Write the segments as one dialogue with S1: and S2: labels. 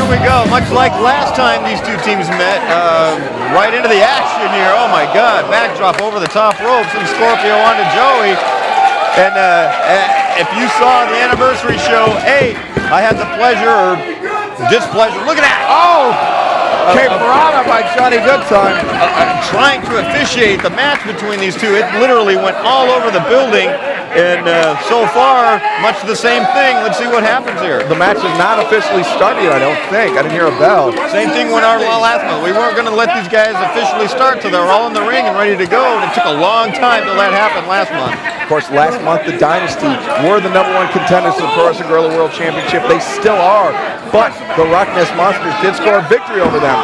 S1: we go. Much like last time these two teams met, right into the action here. Oh my God, backdrop over the top ropes and Scorpio onto Joey. And if you saw the anniversary show 8, I had the pleasure or displeasure. Look at that. Oh!
S2: Caperata by Johnny Goodtime.
S1: Trying to officiate the match between these two. It literally went all over the building. And so far, much the same thing. Let's see what happens here.
S2: The match is not officially started, I don't think. I didn't hear a bell.
S1: Same thing went our last month. We weren't going to let these guys officially start till they were all in the ring and ready to go. And it took a long time till that happened last month.
S2: Of course, last month, the Dynasty were the #1 contenders to the Pro Wrestling Guerrilla World Championship. They still are. But the RockNES Monsters did score a victory over them,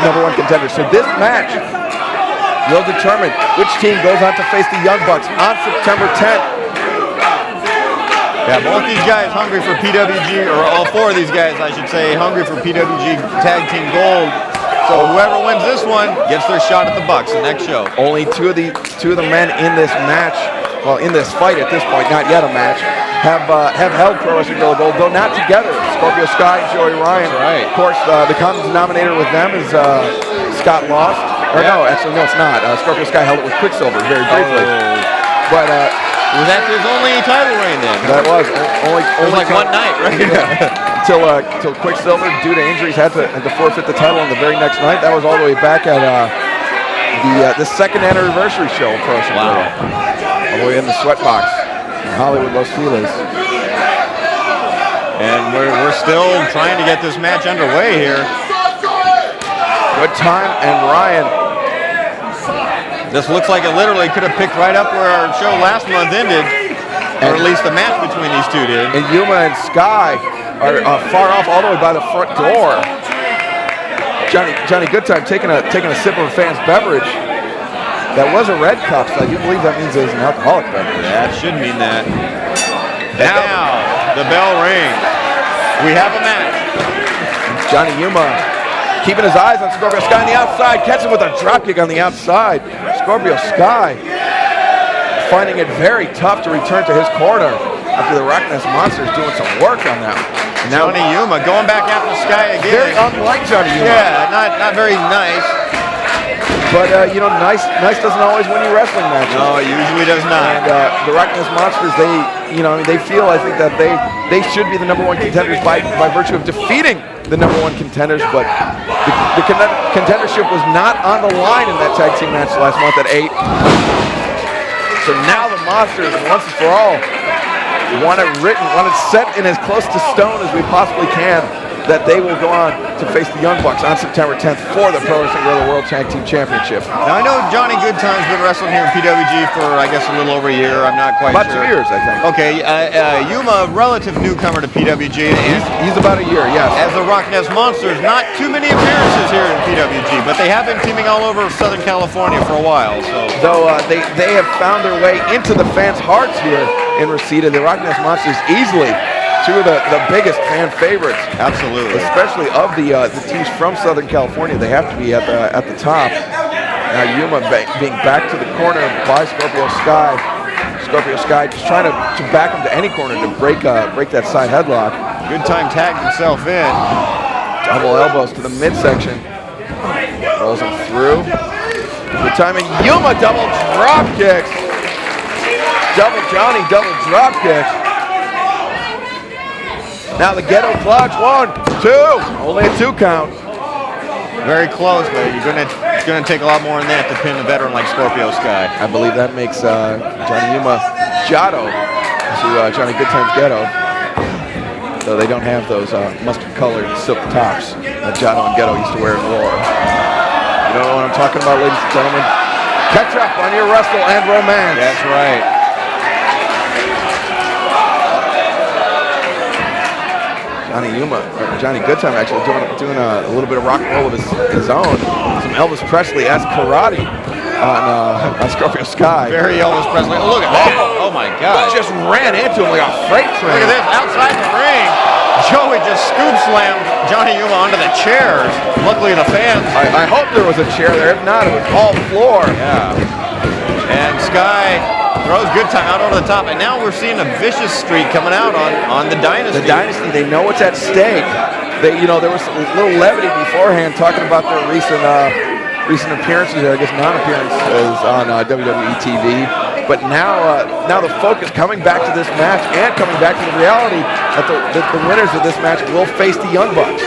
S2: the #1 contenders. So this match will determine which team goes on to face the Young Bucks on September 10th.
S1: Yeah, both these guys hungry for PWG, or all four of these guys, I should say, hungry for PWG Tag Team Gold. So whoever wins this one gets their shot at the Bucks the next show.
S2: Only two of the men in this match, well, in this fight at this point, not yet a match, have held Pro Wrestling Guerrilla Gold, though not together. Scorpio Sky and Joey Ryan.
S1: That's right.
S2: Of course, the common denominator with them is Scott Lost. Or no, actually, no, it's not. Scorpio Sky held it with Quicksilver very briefly. But
S1: was that his only title reign then?
S2: That was only
S1: like one night, right?
S2: Yeah. Until Quicksilver, due to injuries, had to forfeit the title on the very next night. That was all the way back at the second anniversary show of Pro Wrestling Guerrilla. All the way in the Sweatbox in Hollywood, Los Feliz.
S1: And we're still trying to get this match underway here.
S2: Goodtime and Ryan.
S1: This looks like it literally could have picked right up where our show last month ended, or at least the match between these two did.
S2: And Yuma and Sky are far off all the way by the front door. Johnny Goodtime taking a sip of a fan's beverage. That was a red cup, so I do believe that means it was an alcoholic beverage.
S1: That should mean that. Now the bell rings. We have a match.
S2: Johnny Yuma keeping his eyes on Scorpio Sky on the outside, catching with a dropkick on the outside. Scorpio Sky finding it very tough to return to his corner after the RockNES Monsters doing some work on them.
S1: Now Johnny Yuma going back after Sky again.
S2: Very unlike Johnny Yuma.
S1: Yeah, not very nice.
S2: But nice doesn't always win you wrestling matches.
S1: No, it usually does not.
S2: And the RockNES Monsters, they feel, I think, that they should be the #1 contenders by virtue of defeating the #1 contenders, but the contendership was not on the line in that tag team match last month at 8. So now the Monsters, once and for all, want it set in as close to stone as we possibly can, that they will go on to face the Young Bucks on September 10th for the Pro Wrestling Guerrilla World Tag Team Championship.
S1: Now I know Johnny Goodtime's been wrestling here in PWG for, I guess, a little over a year. I'm not quite
S2: sure. About 2 years, I think.
S1: Okay, Yuma, relative newcomer to PWG.
S2: He's about a year, yes.
S1: As the RockNES Monsters, not too many appearances here in PWG, but they have been teaming all over Southern California for a while. So,
S2: though they have found their way into the fans' hearts here in Reseda, the RockNES Monsters easily two of the biggest fan favorites.
S1: Absolutely.
S2: Especially of the teams from Southern California. They have to be at the top. Now Yuma being back to the corner by Scorpio Sky. Scorpio Sky just trying to back him to any corner to break that side headlock.
S1: Goodtime tagged himself in.
S2: Double elbows to the midsection. Rolls him through. Goodtime and Yuma double drop kicks. Double Johnny double drop kicks. Now the Ghetto Clutch, 1, 2, only a 2 count.
S1: Very close, but it's gonna take a lot more than that to pin a veteran like Scorpio Sky.
S2: I believe that makes Johnny Yuma Jado to Johnny Goodtime's Ghetto. Though they don't have those mustard-colored silk tops that Jado and Ghetto used to wear in war. You don't know what I'm talking about, ladies and gentlemen? Catch up on your wrestle and romance.
S1: That's right.
S2: Johnny Goodtime actually doing a little bit of rock and roll of his own. Some Elvis Presley-esque karate on Scorpio Sky.
S1: Very Elvis Presley. Oh, look at that. Oh my God.
S2: Just ran into him like a freight train.
S1: Look at this. Outside the ring, Joey just scoop slammed Johnny Yuma onto the chairs. Luckily the fans.
S2: I hope there was a chair there. If not, it was all floor.
S1: Yeah. And Sky throws Goodtime out over the top, and now we're seeing a vicious streak coming out on the Dynasty.
S2: The Dynasty, they know what's at stake. there was a little levity beforehand talking about their recent appearances, I guess non-appearances on WWE TV. But now the focus coming back to this match and coming back to the reality that the winners of this match will face the Young Bucks.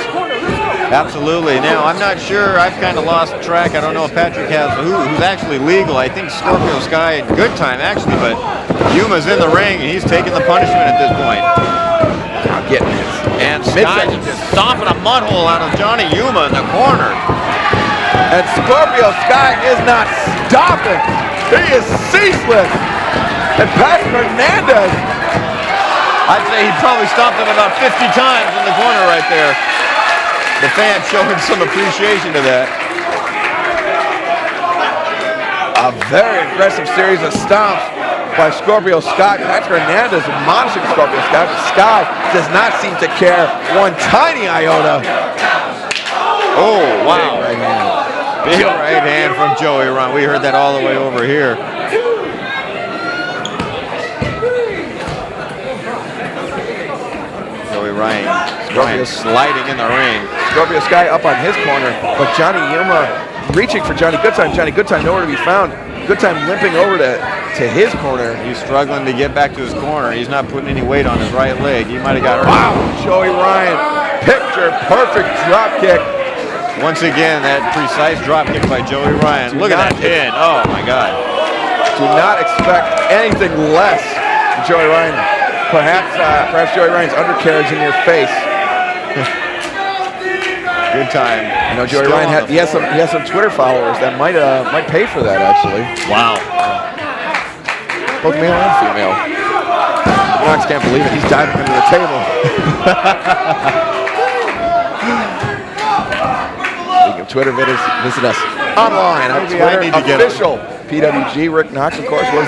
S1: Absolutely. Now, I'm not sure. I've kind of lost track. I don't know if Patrick has who's actually legal. I think Scorpio Sky and Good Time, actually, but Yuma's in the ring, and he's taking the punishment at this point.
S2: I'm getting this.
S1: And Sky just stomping a mud hole out of Johnny Yuma in the corner.
S2: And Scorpio Sky is not stopping. He is ceaseless. And Patrick Hernandez,
S1: I'd say he probably stomped him about 50 times in the corner right there. The fans showing some appreciation to that.
S2: A very aggressive series of stomps by Scorpio Sky. Patrick Hernandez admonishing Scorpio Sky, but Sky does not seem to care one tiny iota.
S1: Oh, wow.
S2: Big right hand.
S1: Big right hand from Joey Ryan. We heard that all the way over here. Joey Ryan sliding in the ring.
S2: Scorpio Sky up on his corner, but Johnny Yuma reaching for Johnny Goodtime. Johnny Goodtime nowhere to be found. Goodtime limping over to his corner.
S1: He's struggling to get back to his corner. He's not putting any weight on his right leg. He might have got hurt.
S2: Wow, Joey Ryan, picture perfect drop kick.
S1: Once again, that precise drop kick by Joey Ryan. Look at that pin. Oh, my God.
S2: Do not expect anything less from Joey Ryan. Perhaps Joey Ryan's undercarriage in your face.
S1: Good time.
S2: You know, Joey Ryan has some Twitter followers that might pay for that, actually.
S1: Wow.
S2: Both male and female. The Knox can't believe it. He's diving into the table. Twitter, visit us online on Twitter. Official PWG. Rick Knox, of course, was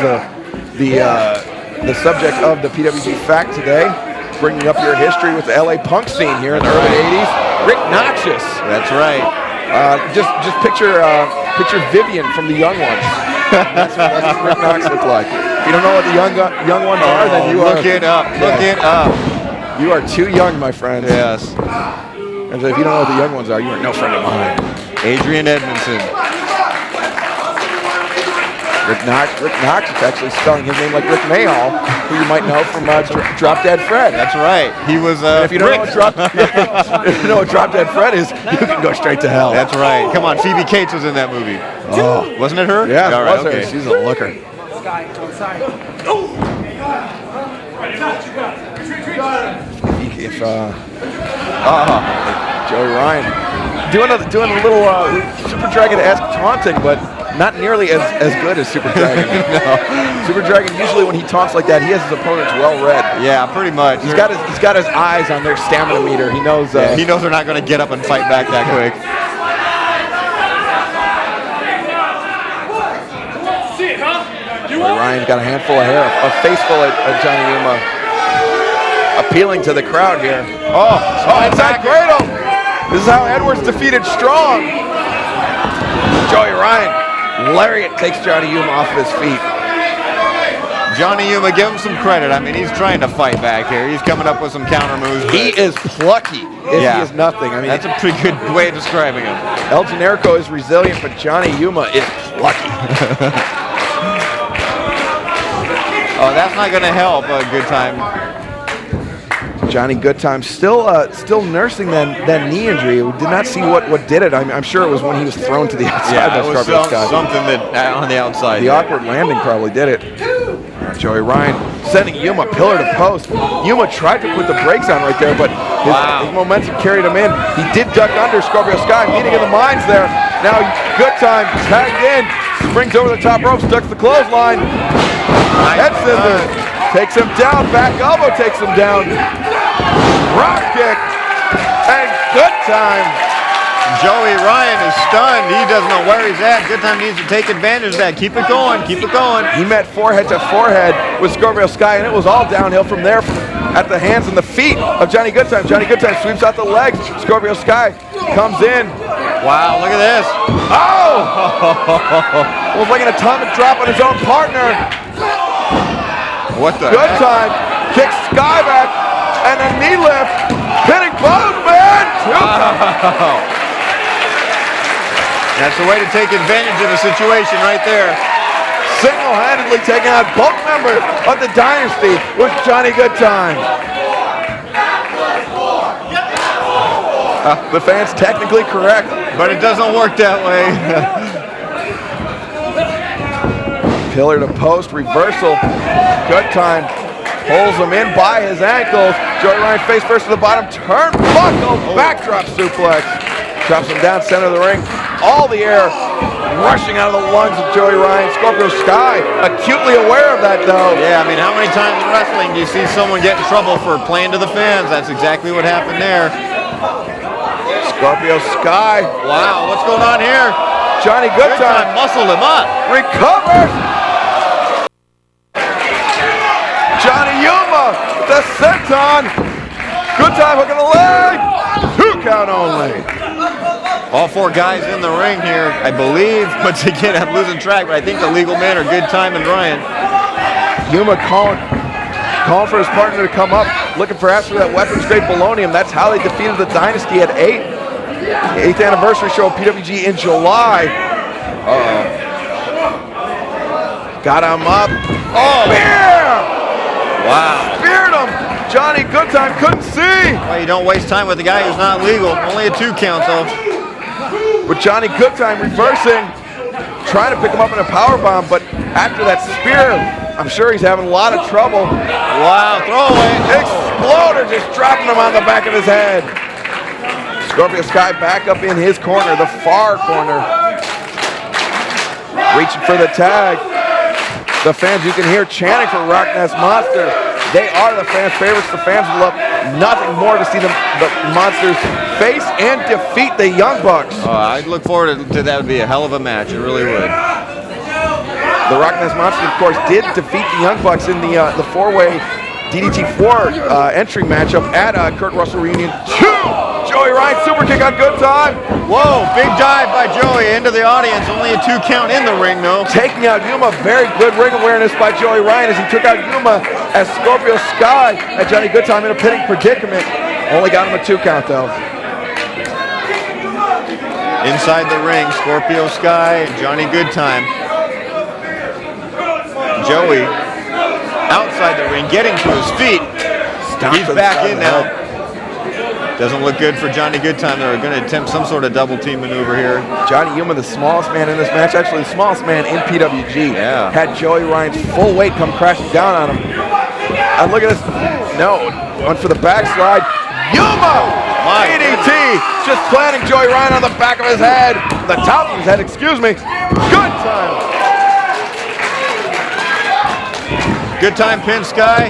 S2: the subject of the PWG Fact today, bringing up your history with the LA punk scene here in the early '80s. Rick Knoxus.
S1: That's right.
S2: Just picture Vivian from the Young Ones. That's what Rick Knox looked like. If you don't know what the young ones are, then you
S1: look it up. Look it up.
S2: You are too young, my friend.
S1: Yes.
S2: And so if you don't know what the Young Ones are, you are no friend of mine.
S1: Adrian Edmondson.
S2: Rick Knox is actually spelling his name like Rick Mayall, who you might know from Drop Dead Fred.
S1: That's right. He was
S2: if you don't know what Drop Dead Fred is, you can go straight to hell.
S1: That's right. Come on, Phoebe Cates was in that movie.
S2: Oh,
S1: wasn't it her?
S2: Yeah,
S1: all
S2: it
S1: right,
S2: was her.
S1: okay.
S2: She's a looker. If Joey Ryan doing a little Super Dragon-esque taunting, but not nearly as good as Super Dragon. No. Super Dragon, usually when he taunts like that, he has his opponents well read.
S1: Yeah, pretty much.
S2: He's got his eyes on their stamina meter. He knows
S1: he knows they're not going to get up and fight back that quick.
S2: Ryan's got a handful of hair, a face full of Johnny Yuma, appealing to the crowd here. Oh, inside cradle. This is how Edwards defeated Strong. Joey Ryan, lariat takes Johnny Yuma off of his feet.
S1: Johnny Yuma, give him some credit. I mean, he's trying to fight back here. He's coming up with some counter moves.
S2: He is plucky. He is nothing. I mean,
S1: that's a pretty good way of describing him.
S2: El Generico is resilient, but Johnny Yuma is plucky.
S1: Oh, that's not going to help a Good Time.
S2: Johnny Goodtime still nursing that knee injury. We did not see what did it. I'm sure it was when he was thrown to the outside by Scorpio Sky.
S1: Something that on the outside.
S2: The awkward landing probably did it. Joey Ryan sending Yuma pillar to post. Yuma tried to put the brakes on right there, but his momentum carried him in. He did duck under Scorpio Sky, meeting in the mines there. Now Goodtime tagged in, springs over the top rope, ducks the clothesline. Head scissors, takes him down, back elbow takes him down. Rock kick, and Goodtime.
S1: Joey Ryan is stunned. He doesn't know where he's at. Goodtime needs to take advantage of that. Keep it going. Keep it going.
S2: He met forehead to forehead with Scorpio Sky, and it was all downhill from there at the hands and the feet of Johnny Goodtime. Johnny Goodtime sweeps out the legs. Scorpio Sky comes in.
S1: Wow, look at this.
S2: Oh! It was like an atomic drop on his own partner.
S1: What the
S2: Goodtime kicks Sky back, and a knee lift. Pinning both men.
S1: Wow. That's the way to take advantage of a situation right there.
S2: Single-handedly taking out both members of the Dynasty with Johnny Goodtime. The fan's technically correct,
S1: but it doesn't work that way.
S2: Pillar to post reversal. Goodtime pulls him in by his ankles. Joey Ryan face first to the bottom. Turnbuckle backdrop suplex. Drops him down center of the ring. All the air rushing out of the lungs of Joey Ryan. Scorpio Sky acutely aware of that though.
S1: Yeah, I mean, how many times in wrestling do you see someone get in trouble for playing to the fans? That's exactly what happened there.
S2: Scorpio Sky.
S1: Wow, what's going on here?
S2: Johnny Goodtime
S1: muscled him up.
S2: Recovers. Johnny Yuma with the senton. Goodtime hook in the leg. 2 count only.
S1: All 4 guys in the ring here, I believe. Once again, I'm losing track, but I think the legal men are Goodtime and Ryan.
S2: Yuma calling for his partner to come up, looking perhaps for that weapons-grade polonium. That's how they defeated the Dynasty at 8th anniversary show of PWG in July. Got him up. Oh! Spear!
S1: Wow.
S2: Speared him! Johnny Goodtime couldn't see!
S1: Well, you don't waste time with a guy who's not legal. Only a 2 count, though.
S2: With Johnny Goodtime reversing, trying to pick him up in a powerbomb, but after that spear, I'm sure he's having a lot of trouble.
S1: Wow, throwaway.
S2: Exploder just dropping him on the back of his head. Scorpio Sky back up in his corner, the far corner. Reaching for the tag. The fans you can hear chanting for RockNES Monster. They are the fans' favorites. The fans would love nothing more to see the Monsters face and defeat the Young Bucks.
S1: I'd look forward to that. Would be a hell of a match. It really would.
S2: The RockNES Monsters, of course, did defeat the Young Bucks in the 4-way DDT4 entry matchup at Kurt Russell Reunion 2. Joey Ryan super kick on Goodtime.
S1: Whoa, big dive by Joey into the audience. Only a 2 count in the ring, though.
S2: Taking out Yuma. Very good ring awareness by Joey Ryan as he took out Yuma as Scorpio Sky had Johnny Goodtime in a pinning predicament. Only got him a 2 count, though.
S1: Inside the ring, Scorpio Sky and Johnny Goodtime. Joey outside the ring, getting to his feet. He's back in now. Doesn't look good for Johnny Goodtime. They're going to attempt some sort of double team maneuver here.
S2: Johnny Yuma, the smallest man in this match, actually the smallest man in PWG,
S1: yeah,
S2: had Joey Ryan's full weight come crashing down on him. And look at this. No, went for the backslide. Yuma! DDT! Just planting Joey Ryan on the back of his head. The top of his head, excuse me. Goodtime!
S1: Goodtime pin Sky.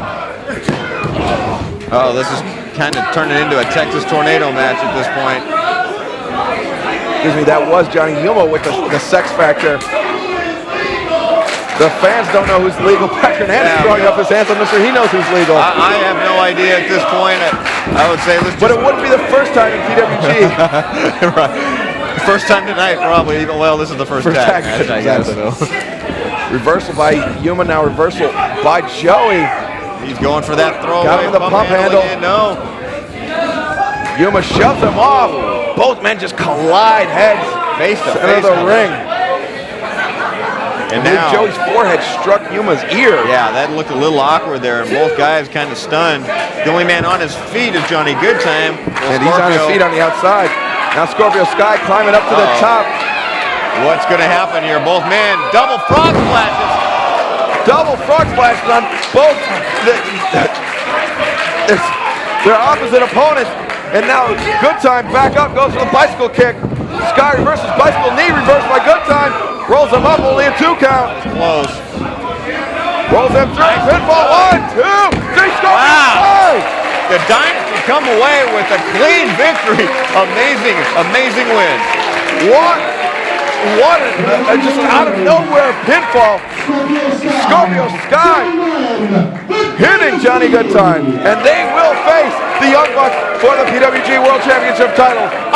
S1: Oh, this is kind of turning into a Texas tornado match at this point.
S2: Excuse me, that was Johnny Yuma with the sex factor. The fans don't know who's legal. Pat Hernandez throwing up his hands. I'm sure he knows who's legal.
S1: I have no idea at this point. I would say let's just...
S2: But it wouldn't be the first time in PWG.
S1: Right. First time tonight, probably. Well, this is the first tag match, I guess. So.
S2: Reversal by Yuma, now reversal by Joey.
S1: He's going for that throw.
S2: Got him the pump handle.
S1: Again. No.
S2: Yuma shoves him off. Both men just collide heads.
S1: Face to
S2: face
S1: of
S2: the ring.
S1: And now
S2: Joey's forehead struck Yuma's ear.
S1: Yeah, that looked a little awkward there, and both guys kind of stunned. The only man on his feet is Johnny Goodtime.
S2: And he's on his feet on the outside. Now Scorpio Sky climbing up to the top.
S1: What's going to happen here? Both men, double frog splashes.
S2: Double frog splashes on both their opposite opponents. And now Goodtime back up, goes for the bicycle kick. Sky reverses bicycle knee, reversed by Goodtime. Rolls him up, only a 2 count.
S1: Close.
S2: Rolls him through, pinfall, 1, 2, 3, Scorpio.
S1: Wow. The Dynasty come away with a clean victory. Amazing, amazing win.
S2: What just out of nowhere pinfall. Scorpio Sky hitting Johnny Goodtime. And they will face the Young Bucks for the PWG World Championship title.